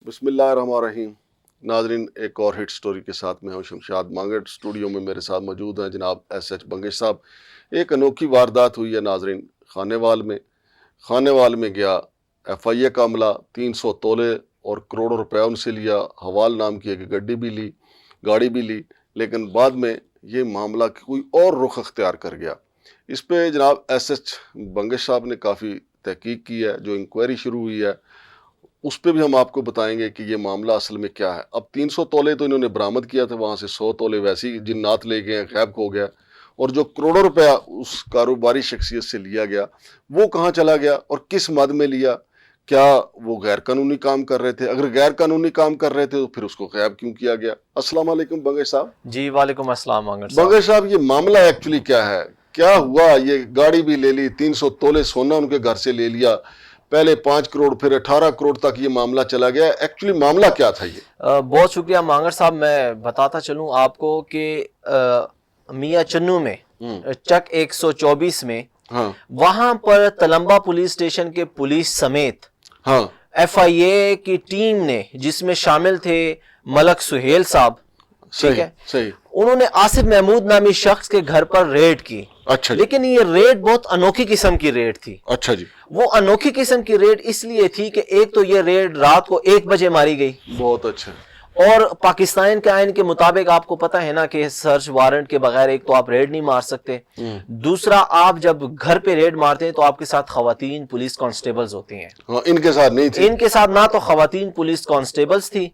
بسم اللہ الرحمن الرحیم۔ ناظرین، ایک اور ہٹ سٹوری کے ساتھ میں ہوں شمشاد مانگڑ۔ اسٹوڈیو میں میرے ساتھ موجود ہیں جناب ایس ایچ بنگش صاحب۔ ایک انوکھی واردات ہوئی ہے ناظرین خانے وال میں گیا ایف آئی اے کا عملہ، 300 تولے اور کروڑوں روپے ان سے لیا، حوال نام کی ایک گاڑی بھی لی، لیکن بعد میں یہ معاملہ کوئی اور رخ اختیار کر گیا۔ اس پہ جناب ایس ایچ بنگش صاحب نے کافی تحقیق کی ہے، جو انکوائری شروع ہوئی ہے اس پہ بھی ہم آپ کو بتائیں گے کہ یہ معاملہ اصل میں کیا ہے۔ اب 300 تولے تو انہوں نے برآمد کیا تھا، وہاں سے 100 تولے ویسے ہی جنات لے گئے، غائب ہو گیا، اور جو کروڑوں روپیہ اس کاروباری شخصیت سے لیا گیا وہ کہاں چلا گیا اور کس مد میں لیا؟ کیا وہ غیر قانونی کام کر رہے تھے؟ اگر غیر قانونی کام کر رہے تھے تو پھر اس کو غائب کیوں کیا گیا؟ السلام علیکم بنگش صاحب۔ جی وعلیکم السلام مانگڑ صاحب۔ بنگش صاحب، یہ معاملہ ایکچولی کیا ہے؟ کیا ہوا؟ یہ گاڑی بھی لے لی، 300 تولے سونا ان کے گھر سے لے لیا، پہلے 5 کروڑ پھر 18 کروڑ تک یہ معاملہ چلا گیا۔ ایکچولی معاملہ کیا تھا یہ؟ بہت شکریہ مانگڑ صاحب۔ میں بتاتا چلوں آپ کو کہ میاں چنو میں چک 124 میں وہاں پر تلمبا پولیس اسٹیشن کے پولیس سمیت ایف آئی اے کی ٹیم نے، جس میں شامل تھے ملک سہیل صاحب، ٹھیک ہے، انہوں نے آصف محمود نامی شخص کے گھر پر ریڈ کی۔ اچھا جی۔ لیکن یہ ریڈ بہت انوکھی قسم کی ریڈ تھی۔ اچھا جی۔ وہ انوکھی قسم کی ریڈ اس لیے تھی کہ ایک تو یہ ریڈ رات کو 1 بجے ماری گئی، بہت اچھا، اور پاکستان کے آئین کے مطابق آپ کو پتہ ہے نا کہ سرچ وارنٹ کے بغیر ایک تو آپ ریڈ نہیں مار سکتے، دوسرا آپ جب گھر پہ ریڈ مارتے ہیں تو آپ کے ساتھ خواتین پولیس کانسٹیبلز ہوتی ہیں۔ ان کے ساتھ نہیں تھی؟ ان کے ساتھ نہ تو خواتین پولیس کانسٹیبلز تھی،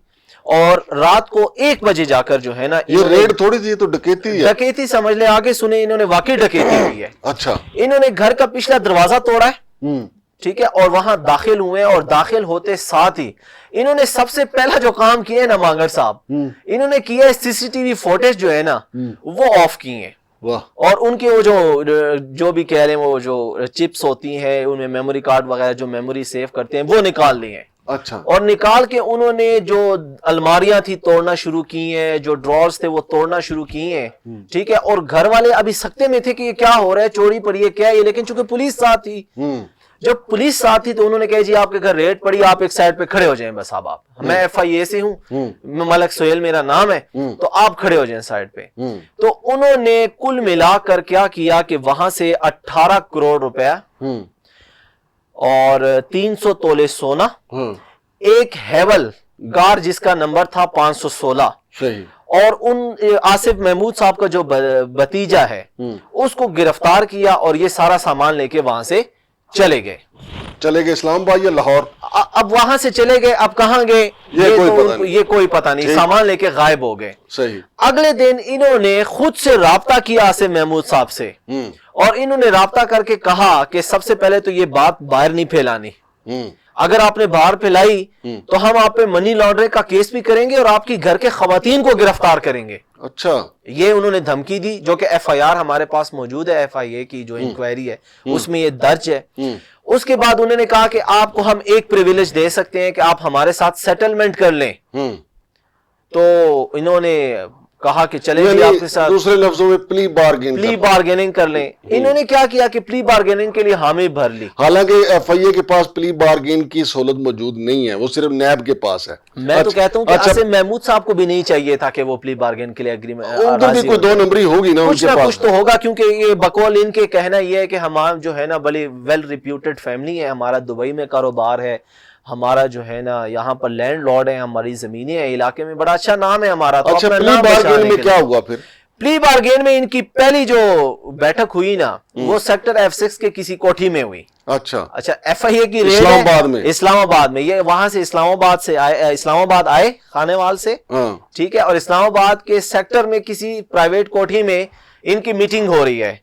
اور رات کو 1 بجے جا کر جو ہے نا، یہ ریڈ تھوڑی تھی، تو ڈکیتی ہے۔ ڈکیتی سمجھ لیں، آگے سنیں، انہوں نے واقعی ڈکیتی ہوئی ہے۔ اچھا۔ انہوں نے گھر کا پچھلا دروازہ توڑا ہے، ٹھیک ہے، اور وہاں داخل ہوئے، اور داخل ہوتے ساتھ ہی انہوں نے سب سے پہلا جو کام کیا ہے نا مانگڑ صاحب، انہوں نے کیا ہے سی ٹی وی فوٹیج جو ہے نا وہ آف کی ہیں، اور ان کے وہ جو بھی کہہ رہے ہیں وہ جو چپس ہوتی ہیں ان میں میموری کارڈ وغیرہ جو میموری سیو کرتے ہیں وہ نکال لی ہیں۔ اچھا۔ اور نکال کے انہوں نے جو الماریاں تھی توڑنا شروع کی ہیں، جو ڈرارز تھے وہ توڑنا شروع کی ہیں، ٹھیک ہے، اور گھر والے ابھی سکتے میں تھے کہ یہ کیا ہو رہا ہے، چوری پڑی ہے کیا ہے، لیکن چونکہ پولیس ساتھ تھی، جب پولیس ساتھ تھی تو انہوں نے کہا جی آپ کے گھر ریڈ پڑی، آپ ایک سائڈ پہ کھڑے ہو جائیں، بس آپ میں ایف آئی اے سے ہوں، ملک سہیل میرا نام ہے، تو آپ کھڑے ہو جائیں سائڈ پہ۔ تو انہوں نے کل ملا کر کیا کیا کہ وہاں سے 18 کروڑ روپیہ اور 300 تولے سونا، ایک ہیول کار جس کا نمبر تھا 516، اور ان آصف محمود صاحب کا جو بھتیجا ہے اس کو گرفتار کیا، اور یہ سارا سامان لے کے وہاں سے چلے گئے اسلام آباد یا لاہور؟ اب وہاں سے چلے گئے، اب کہاں گئے یہ کوئی پتہ نہیں، سامان لے کے غائب ہو گئے۔ صحیح۔ اگلے دن انہوں نے خود سے رابطہ کیا آصف محمود صاحب سے، اور انہوں نے رابطہ کر کے کہا کہ سب سے پہلے تو یہ بات باہر نہیں پھیلانی، اگر آپ نے باہر پھیلائی تو ہم آپ پہ منی لانڈرنگ کا کیس بھی کریں گے اور آپ کی گھر کے خواتین کو گرفتار کریں گے۔ اچھا۔ یہ انہوں نے دھمکی دی، جو کہ ایف آئی آر ہمارے پاس موجود ہے، ایف آئی اے کی جو انکوائری ہے اس میں یہ درج ہے۔ اس کے بعد انہوں نے کہا کہ آپ کو ہم ایک پریویلیج دے سکتے ہیں کہ آپ ہمارے ساتھ سیٹلمنٹ کر لیں، تو انہوں نے کہا کہ چلے جی آپ کے ساتھ، دوسرے لفظوں میں پلی بارگیننگ کر لیں۔ انہوں نے کیا کیا کہ پلی بارگیننگ کے لیے حامی بھر لی، حالانکہ ایف آئی اے کے پاس پلی بارگین کی سہولت موجود نہیں ہے، وہ صرف نیب کے پاس ہے۔ میں تو کہتا ہوں کہ آصف محمود صاحب کو بھی نہیں چاہیے تھا کہ وہ پلی بارگین کے لیے ان کو بھی کوئی 2 نمبری ہوگی نا، کچھ نہ کچھ تو ہوگا، کیونکہ یہ بقول ان کے کہنا یہ ہے کہ ہمارا جو ہے نا بڑی ویل ریپیوٹڈ فیملی ہے، ہمارا دبئی میں کاروبار ہے، ہمارا جو ہے نا یہاں پر لینڈ لارڈ ہے، ہماری زمینیں ہیں، علاقے میں بڑا اچھا نام ہے ہمارا۔ تو اچھا، پلی بارگین میں کیا ہوا پھر؟ پلی بارگین میں ان کی پہلی جو بیٹھک ہوئی نا وہ سیکٹر F6 کے کسی کوٹھی میں ہوئی۔ اچھا ایف آئی اے کی ریڈ اسلام آباد میں، یہ وہاں سے اسلام آباد آئے خانے وال سے، ٹھیک ہے، اور اسلام آباد کے سیکٹر میں کسی پرائیویٹ کوٹھی میں ان کی میٹنگ ہو رہی ہے،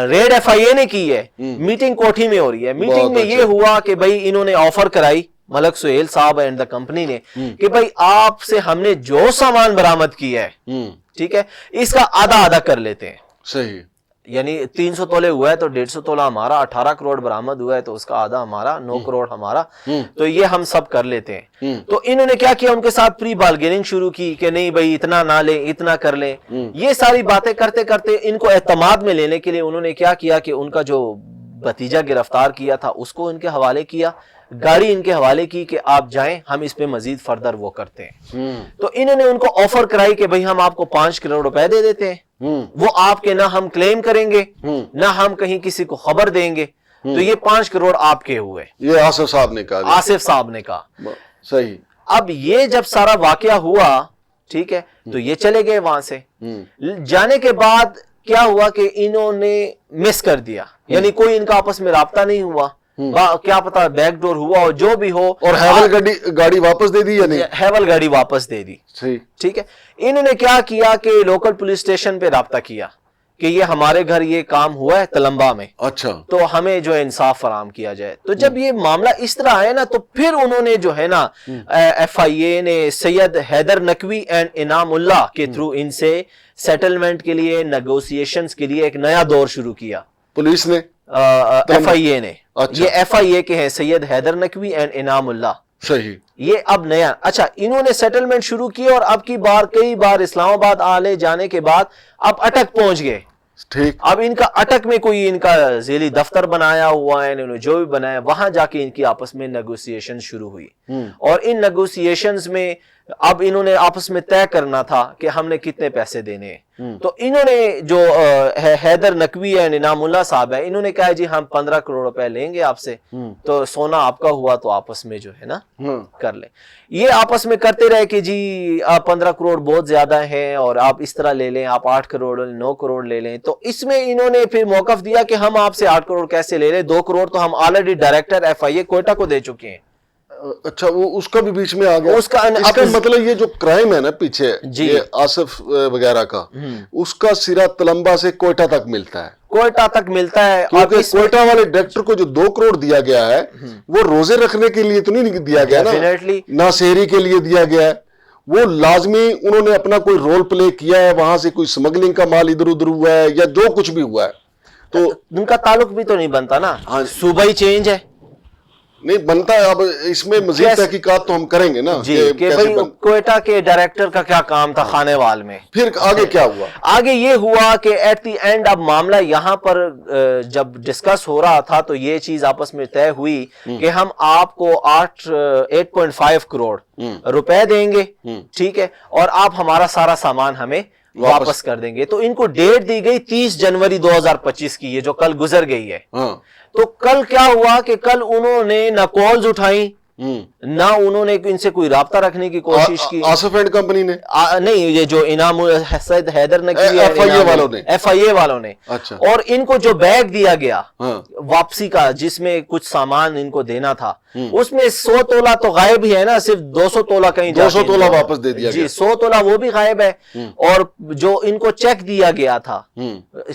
ریڈ ایف آئی اے نے کی ہے، میٹنگ کوٹھی میں ہو رہی ہے۔ میٹنگ میں یہ ہوا کہ بھائی انہوں نے آفر کرائی ملک سہیل صاحب اینڈ دا کمپنی نے کہ بھائی آپ سے ہم نے جو سامان برآمد کیا ہے، ٹھیک ہے، اس کا آدھا کر لیتے ہیں۔ صحیح۔ یعنی 300 تولے ہوا ہے تو 150 تولہ ہمارا، 18 کروڑ برآمد ہوا ہے تو اس کا آدھا ہمارا، 9 کروڑ ہمارا، تو یہ ہم سب کر لیتے ہیں۔ تو انہوں نے کیا کیا، ان کے ساتھ پری بارگیننگ شروع کی کہ نہیں بھائی اتنا نہ لیں، اتنا کر لیں۔ یہ ساری باتیں کرتے کرتے ان کو اعتماد میں لینے کے لیے انہوں نے کیا کیا کہ ان کا جو بھتیجا گرفتار کیا تھا اس کو ان کے حوالے کیا، گاڑی ان کے حوالے کی کہ آپ جائیں, ہم اس پہ مزید فردر وہ کرتے ہیں. تو انہوں نے ان کو آفر کرائی کہ بھئی ہم آپ کو 5 کروڑ روپے دے دیتے ہیں, وہ آپ کے نہ ہم کلیم کریں گے نہ ہم کہیں کسی کو خبر دیں گے, تو یہ 5 کروڑ آپ کے ہوئے. یہ آصف صاحب نے کہا, آصف صاحب نے کہا. صحیح. اب یہ جب سارا واقعہ ہوا, ٹھیک ہے, تو یہ چلے گئے وہاں سے. جانے کے بعد کیا ہوا کہ انہوں نے مس کر دیا, یعنی کوئی ان کا آپس میں رابطہ نہیں ہوا, کیا پتا بیک ڈور ہوا ہو, جو بھی ہو. اور ہیول گاڑی واپس دے دی یا نہیں؟ ہیول گاڑی واپس دے دی. ٹھیک ہے. انہوں نے کیا کیا کہ لوکل پولیس اسٹیشن پہ رابطہ کیا کہ یہ ہمارے گھر یہ کام ہوا ہے تلمبا میں, اچھا, تو ہمیں جو ہے انصاف فراہم کیا جائے. تو جب یہ معاملہ اس طرح ہے نا, تو پھر انہوں نے جو ہے نا ایف آئی اے نے سید حیدر نقوی اینڈ انعام اللہ کے تھرو ان سے سیٹلمنٹ کے لیے, نیگوسیشنز کے لیے ایک نیا دور شروع کیا. پولیس نے, ایف آئی اے نے, یہ ایف آئی اے کے ہیں سید حیدر نقوی اینڈ انعام اللہ. صحیح. یہ اب نیا, اچھا, انہوں نے سیٹلمنٹ شروع کی اور اب کی بار کئی بار اسلام آباد آلے جانے کے بعد اب اٹک پہنچ گئے. ٹھیک. اب ان کا اٹک میں کوئی ان کا ذیلی دفتر بنایا ہوا ہے, انہوں نے جو بھی بنایا, وہاں جا کے ان کی آپس میں نیگوسیشن شروع ہوئی. اور ان نیگوسیشنز میں اب انہوں نے آپس میں طے کرنا تھا کہ ہم نے کتنے پیسے دینے ہیں. تو انہوں نے جو حیدر نقوی ہے, انعام اللہ صاحب ہے, انہوں نے کہا جی ہم 15 کروڑ روپے لیں گے آپ سے, تو سونا آپ کا ہوا تو آپس میں جو ہے نا کر لیں. یہ آپس میں کرتے رہے کہ جی آپ 15 کروڑ بہت زیادہ ہیں اور آپ اس طرح لے لیں, آپ 8 کروڑ 9 کروڑ لے لیں. تو اس میں انہوں نے پھر موقف دیا کہ ہم آپ سے 8 کروڑ کیسے لے لیں, 2 کروڑ تو ہم آلریڈی ڈائریکٹر ایف آئی اے کوئٹہ کو دے چکے ہیں. اچھا, وہ اس کا بھی بیچ میں آ گیا. اس کا مطلب یہ جو کرائم ہے نا پیچھے, یہ آصف وغیرہ کا, اس کا سرا تلمبا سے کوئٹہ تک ملتا ہے. کوئٹہ تک ملتا ہے. کیونکہ کوئٹہ والے ڈائریکٹر کو جو 2 کروڑ دیا گیا ہے وہ روزے رکھنے کے لیے تو نہیں دیا گیا نا, نہ شہری کے لیے دیا گیا ہے. وہ لازمی انہوں نے اپنا کوئی رول پلے کیا ہے, وہاں سے کوئی سمگلنگ کا مال ادھر ادھر ہوا ہے یا جو کچھ بھی ہوا ہے, تو ان کا تعلق بھی تو نہیں بنتا نا, صوبائی چینج ہے نہیں بنتا ہے. اب اس میں مزید تحقیقات تو ہم کریں گے نا جی کہ بھئی کوئٹہ کے ڈائریکٹر کا کیا کام تھا خانے وال میں. پھر آگے کیا ہوا؟ آگے یہ ہوا کہ ایٹ دی اینڈ اب معاملہ یہاں پر جب ڈسکس ہو رہا تھا تو یہ چیز آپس میں طے ہوئی کہ ہم آپ کو 8.5 کروڑ روپے دیں گے, ٹھیک ہے, اور آپ ہمارا سارا سامان ہمیں واپس کر دیں گے. تو ان کو ڈیٹ دی گئی 30 جنوری 2025 کی, یہ جو کل گزر گئی ہے. تو کل کیا ہوا کہ کل انہوں نے نہ کالز اٹھائیں نہ انہوں نے ان سے کوئی رابطہ رکھنے کی کوشش کی. آصف اینڈ کمپنی نے نہیں, یہ جو انعام سید حیدر نقوی ایف آئی اے والوں نے. اور ان کو جو بیگ دیا گیا واپسی کا جس میں کچھ سامان ان کو دینا تھا, اس میں 100 تولہ تو غائب ہی ہے نا, صرف 200 تولہ کہیں 200 تولہ واپس دے دیا جی, 100 تولہ وہ بھی غائب ہے. اور جو ان کو چیک دیا گیا تھا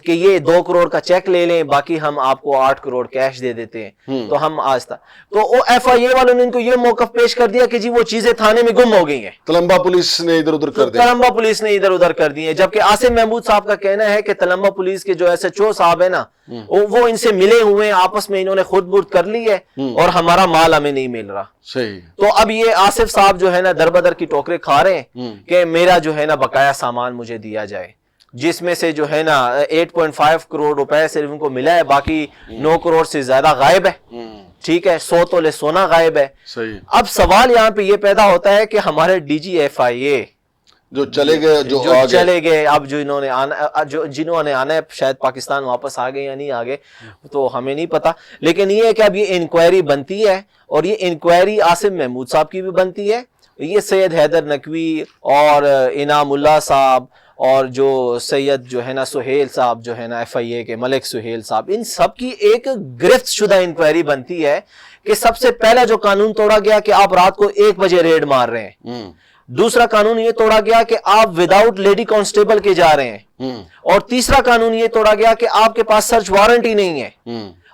کہ یہ 2 کروڑ کا چیک لے لیں, باقی ہم آپ کو 8 کروڑ کیش دے دیتے ہیں, تو ہم آج تک تو ایف آئی اے والوں نے ان کو یہ موقف پیش کر دیا کہ جی وہ چیزیں تھانے میں گم ہو گئی ہیں. تلمبا پولیس نے ادھر ادھر کر دی. تلمبا پولیس نے ادھر ادھر کر دی ہے, جبکہ آصف محمود صاحب کا کہنا ہے کہ تلمبا پولیس کے جو ایس ایچ او صاحب ہے نا, وہ ان سے ملے ہوئے ہیں, آپس میں انہوں نے خود برد کر لی ہے اور ہمارا مال ہمیں نہیں مل رہا. صحیح. تو اب یہ آصف صاحب جو ہے نا در بدر کی ٹوکرے کھا رہے ہیں کہ میرا جو ہے نا بقایا سامان مجھے دیا جائے, جس میں سے جو ہے نا 8.5 کروڑ روپے صرف ان کو ملا ہے, باقی 9 کروڑ سے زیادہ غائب ہے. ٹھیک ہے, 100 تولے سونا غائب ہے. صحیح. اب سوال یہاں پہ یہ پیدا ہوتا ہے کہ ہمارے ڈی جی ایف آئی اے جو چلے گئے, جو چلے گئے, اب جو انہوں نے آنا, جنہوں نے آنا ہے شاید پاکستان واپس آ گئے یا نہیں آگے تو ہمیں نہیں پتا, لیکن یہ ہے کہ اب یہ انکوائری بنتی ہے, اور یہ انکوائری آصف محمود صاحب کی بھی بنتی ہے, یہ سید حیدر نقوی اور انعام اللہ صاحب اور جو سید جو ہے نا سہیل صاحب جو ہے نا ایف آئی اے کے ملک سہیل صاحب, ان سب کی ایک گرفت شدہ انکوائری بنتی ہے کہ سب سے پہلا جو قانون توڑا گیا کہ آپ رات کو 1 بجے ریڈ مار رہے ہیں. دوسرا قانون یہ توڑا گیا کہ آپ وداؤٹ لیڈی کانسٹیبل کے جا رہے ہیں. اور تیسرا قانون یہ توڑا گیا کہ آپ کے پاس سرچ وارنٹ ہی نہیں ہے.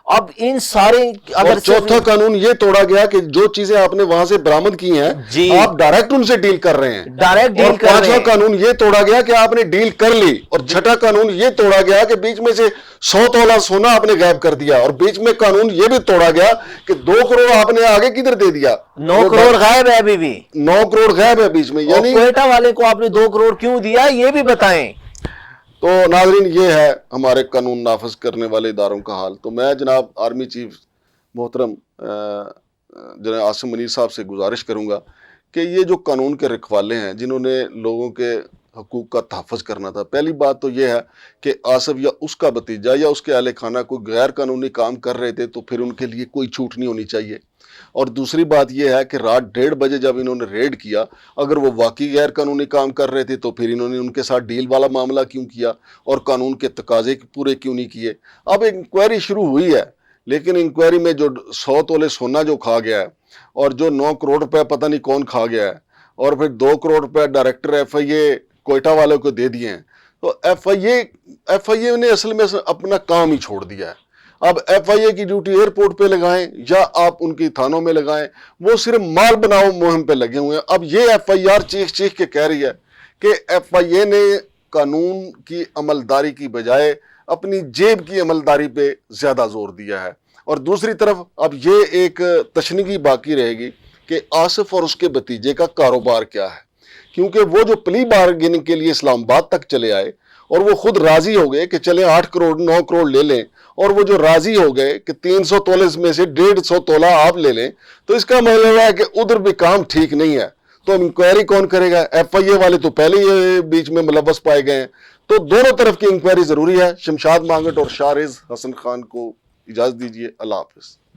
اب ان سارے اور چوتھا قانون یہ توڑا گیا کہ جو چیزیں آپ نے وہاں سے برآمد کی ہیں آپ ڈائریکٹ ان سے ڈیل کر رہے ہیں. ڈائریکٹ ڈیل کر رہے ہیں. پانچواں قانون یہ توڑا گیا کہ آپ نے ڈیل کر لی, اور چھٹا قانون یہ توڑا گیا کہ بیچ میں سے 100 تولہ سونا آپ نے غائب کر دیا, اور بیچ میں قانون یہ بھی توڑا گیا کہ 2 کروڑ آپ نے آگے کدھر دے دیا. 9 کروڑ غائب ہے ابھی بھی, 9 کروڑ غائب ہے بیچ میں. یعنی کوئٹہ والے کو آپ نے 2 کروڑ کیوں دیا یہ بھی بتائیں. تو ناظرین یہ ہے ہمارے قانون نافذ کرنے والے اداروں کا حال. تو میں جناب آرمی چیف محترم جناب عاصم منیر صاحب سے گزارش کروں گا کہ یہ جو قانون کے رکھوالے ہیں جنہوں نے لوگوں کے حقوق کا تحفظ کرنا تھا، پہلی بات تو یہ ہے کہ آصف یا اس کا بھتیجا یا اس کے اہل خانہ کوئی غیر قانونی کام کر رہے تھے تو پھر ان کے لیے کوئی چھوٹ نہیں ہونی چاہیے. اور دوسری بات یہ ہے کہ رات 1:30 بجے جب انہوں نے ریڈ کیا، اگر وہ واقعی غیر قانونی کام کر رہے تھے تو پھر انہوں نے ان کے ساتھ ڈیل والا معاملہ کیوں کیا اور قانون کے تقاضے پورے کیوں نہیں کیے. اب انکوائری شروع ہوئی ہے، لیکن انکوائری میں جو 100 تولے سونا جو کھا گیا ہے اور جو 9 کروڑ روپے پتہ نہیں کون کھا گیا ہے اور پھر 2 کروڑ روپے ڈائریکٹر ایف آئی اے کوئٹہ والوں کو دے دیے ہیں، تو ایف آئی اے نے اصل میں اپنا کام ہی چھوڑ دیا ہے. اب ایف آئی اے کی ڈیوٹی ایئرپورٹ پہ لگائیں یا آپ ان کی تھانوں میں لگائیں، وہ صرف مال بناؤ مہم پہ لگے ہوئے ہیں. اب یہ ایف آئی آر چیخ کے کہہ رہی ہے کہ ایف آئی اے نے قانون کی عملداری کی بجائے اپنی جیب کی عملداری پہ زیادہ زور دیا ہے. اور دوسری طرف اب یہ ایک تشنیگی باقی رہے گی کہ آصف اور اس کے بھتیجے کا کاروبار کیا ہے، کیونکہ وہ جو پلی بارگیننگ کے لیے اسلام آباد تک چلے آئے اور وہ خود راضی ہو گئے کہ چلیں 8 کروڑ 9 کروڑ لے لیں، اور وہ جو راضی ہو گئے کہ 300 تولے میں سے 150 تولہ آپ لے لیں، تو اس کا مطلب ہے کہ ادھر بھی کام ٹھیک نہیں ہے. تو انکوائری کون کرے گا؟ ایف آئی اے والے تو پہلے ہی بیچ میں ملوث پائے گئے ہیں. تو دونوں طرف کی انکوائری ضروری ہے. شمشاد مانگٹ اور شارز حسن خان کو اجازت دیجیے. اللہ حافظ.